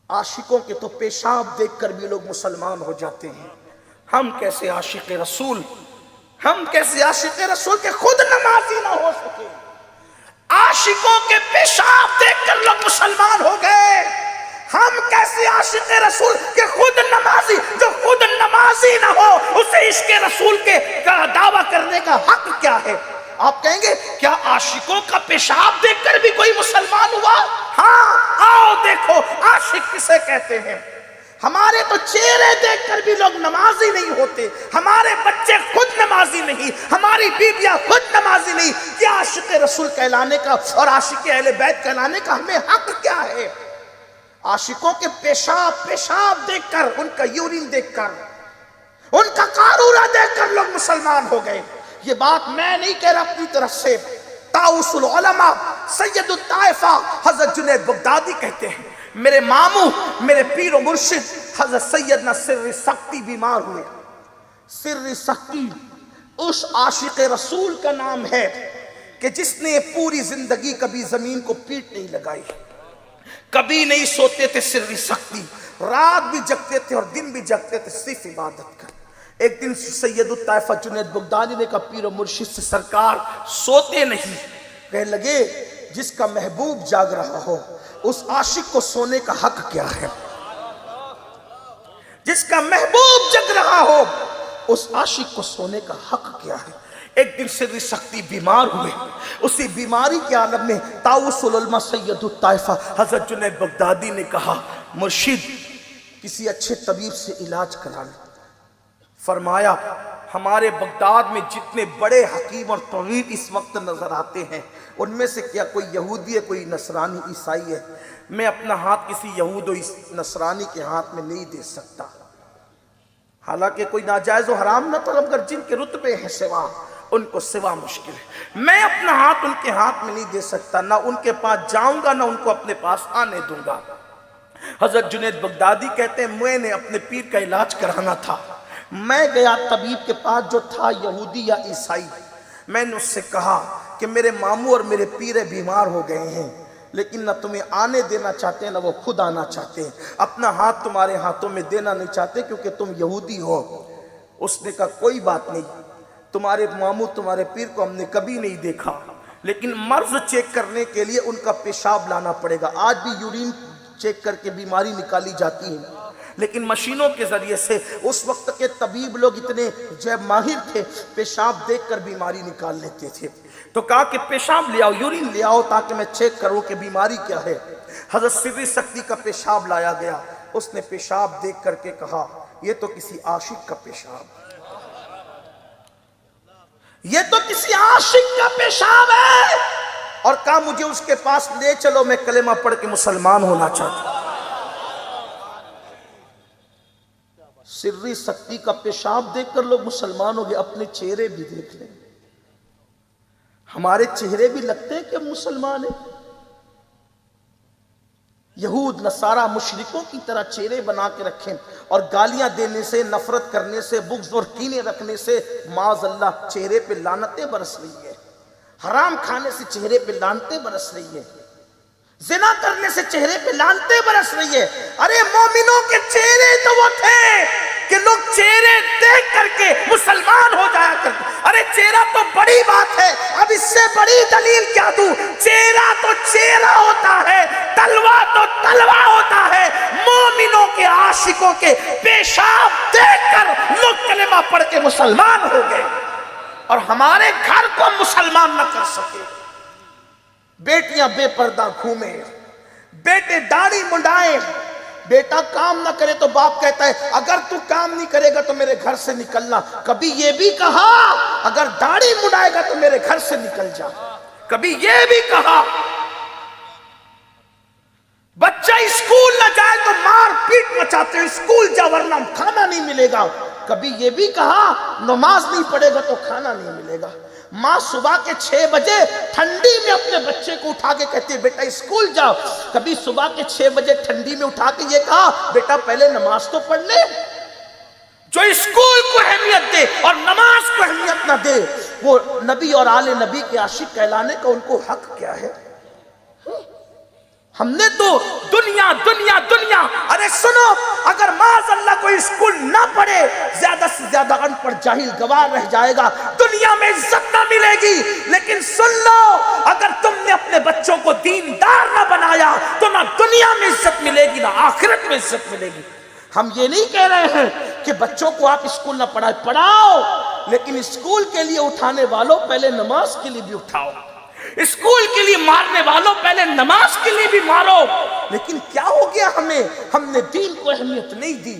आशिकों के तो पेशाब देखकर भी लोग मुसलमान हो जाते हैं। हम कैसे आशिक रसूल, हम कैसे आशिक रसूल के खुद नमाजी ना हो सके। आशिकों के पेशाब देखकर लोग मुसलमान हो गए। हम कैसे आशिक रसूल के खुद नमाजी, जो खुद नमाजी ना हो उसे इश्क रसूल के दावा करने का हक क्या है? आप कहेंगे क्या आशिकों का पेशाब देखकर भी कोई मुसलमान हुआ? हाँ, आओ देखो आशिक किसे कहते हैं। हमारे तो चेहरे देखकर भी लोग नमाजी नहीं होते, हमारे बच्चे खुद नमाजी नहीं, हमारी बीबियां खुद नमाजी नहीं। क्या आशिक रसूल कहलाने का और आशिक अहले बैत कहलाने का हमें हक क्या है? आशिकों के पेशाब देखकर, उनका यूरिन देखकर, उनका कारूरा देखकर लोग मुसलमान हो गए। ये बात मैं नहीं कह रहा अपनी तरफ से, ताउसुल उलमा सैयदुत ताइफा हजरत जुनैद बगदादी कहते हैं, मेरे मामू मेरे पीर और मुर्शिद हजरत सैयदना सिर्र सख्ती बीमार हुए। सिर्र सख्ती उस आशिक रसूल का नाम है कि जिसने पूरी जिंदगी कभी जमीन को पीठ नहीं लगाई, कभी नहीं सोते थे। सिर्र सख्ती रात भी जगते थे और दिन भी जगते थे सिर्फ इबादत कर। एक दिन सैयदुत ताइफा जुनैद बगदादी ने कहा पीर और मुर्शिद से, सरकार सोते नहीं। कहने लगे जिसका महबूब जाग रहा हो उस आशिक को सोने का हक क्या है? जिसका महबूब जग रहा हो उस आशिक को सोने का हक क्या है? एक दिन सिर्र सख्ती बीमार हुए। उसी बीमारी के आलम में ताउसुल उलमा सैयदुत ताइफा हजरत जुनैद बगदादी ने कहा मुर्शिद किसी अच्छे तबीब से इलाज करा लो। फरमाया हमारे बगदाद में जितने बड़े हकीम और तबीब इस वक्त नजर आते हैं उनमें से क्या कोई यहूदी है, कोई नसरानी ईसाई है? मैं अपना हाथ किसी यहूद और नसरानी के हाथ में नहीं दे सकता। हालांकि कोई नाजायज और हराम न तलब कर, जिनके रुतबे हैं सिवा उनको सिवा मुश्किल है। मैं अपना हाथ उनके हाथ में नहीं दे सकता, ना उनके पास जाऊंगा ना उनको अपने पास आने दूंगा। हजरत जुनैद बगदादी कहते हैं मैंने अपने पीर का इलाज कराना था। मैं गया तबीब के पास जो था यहूदी या ईसाई। मैंने उससे कहा कि मेरे मामू और मेरे पीर बीमार हो गए हैं, लेकिन ना तुम्हें आने देना चाहते हैं ना वो खुद आना चाहते हैं, अपना हाथ तुम्हारे हाथों में देना नहीं चाहते क्योंकि तुम यहूदी हो। उसने कहा कोई बात नहीं, तुम्हारे मामू तुम्हारे पीर को हमने कभी नहीं देखा, लेकिन मर्ज चेक करने के लिए उनका पेशाब लाना पड़ेगा। आज भी यूरिन चेक करके बीमारी निकाली जाती है, लेकिन मशीनों के जरिए से। उस वक्त के तबीब लोग इतने जो माहिर थे, पेशाब देखकर बीमारी निकाल लेते थे। तो कहा कि पेशाब ले आओ, यूरिन ले आओ ताकि मैं चेक करूं कि बीमारी क्या है। हजरत सिर्र सख्ती का पेशाब लाया गया। उसने पेशाब देख करके कहा यह तो किसी आशिक का पेशाब, ये तो किसी आशिक का पेशाब है। और कहा मुझे उसके पास ले चलो, मैं कलेमा पढ़ के मुसलमान होना चाहता हूं। सिर्री सख्ती का पेशाब देखकर लोग मुसलमान हो गए। अपने चेहरे भी देख लें, हमारे चेहरे भी लगते हैं कि मुसलमान है। यहूद नसारा मुशरिकों की तरह चेहरे बना के रखें और गालियां देने से, नफरत करने से, बुग़्ज़ और कीने रखने से माज़अल्लाह चेहरे पे लानतें बरस रही है। हराम खाने से चेहरे पे लानतें बरस रही है, ज़िना करने से चेहरे पे लानतें बरस रही है। अरे मोमिनों के चेहरे तो वो थे कि लोग चेहरे देख करके मुसलमान हो जाया करते। अरे चेहरा तो बड़ी बात है, अब इससे बड़ी दलील क्या दूं? चेहरा तो चेहरा होता है, तलवा तो तलवा होता है। मोमिनों के आशिकों के पेशाब देखकर लोग कलेमा पढ़ के मुसलमान हो गए और हमारे घर को मुसलमान न कर सके। बेटियां बेपर्दा घूमे, बेटे दाढ़ी मुंडाए, बेटा काम ना करे तो बाप कहता है अगर तू काम नहीं करेगा तो मेरे घर से निकलना। कभी ये भी कहा अगर दाढ़ी मुंडाएगा तो मेरे घर से निकल जा। कभी ये भी कहा बच्चा स्कूल ना जाए तो मार पीट मचाते हो, स्कूल जा वरना खाना नहीं मिलेगा। कभी ये भी कहा नमाज नहीं पढ़ेगा तो खाना नहीं मिलेगा। माँ सुबह के 6 बजे ठंडी में अपने बच्चे को उठा के कहती है बेटा स्कूल जाओ। कभी सुबह के 6 बजे ठंडी में उठा के ये कहा बेटा पहले नमाज तो पढ़ ले। जो स्कूल को अहमियत दे और नमाज को अहमियत ना दे वो नबी और आले नबी के आशिक कहलाने का उनको हक क्या है? हमने तो दुनिया दुनिया दुनिया دنیا. ارے سنو, اگر معاذ اللہ کوئی اسکول نہ پڑھے, زیادہ سے زیادہ ان پڑھ جاہل گوار رہ جائے گا, دنیا میں عزت نہ ملے گی. لیکن سن لو, اگر تم نے اپنے بچوں کو دیندار نہ بنایا تو نہ دنیا میں عزت ملے گی نہ آخرت میں عزت ملے گی. ہم یہ نہیں کہہ رہے ہیں کہ بچوں کو آپ اسکول نہ پڑھائیں, پڑھاؤ, لیکن اسکول کے لیے اٹھانے والوں پہلے نماز کے لیے بھی اٹھاؤ. اسکول کے لیے مارنے والوں پہلے نماز کے لیے بھی مارو. لیکن کیا ہو گیا, ہم نے دین کو اہمیت نہیں دی.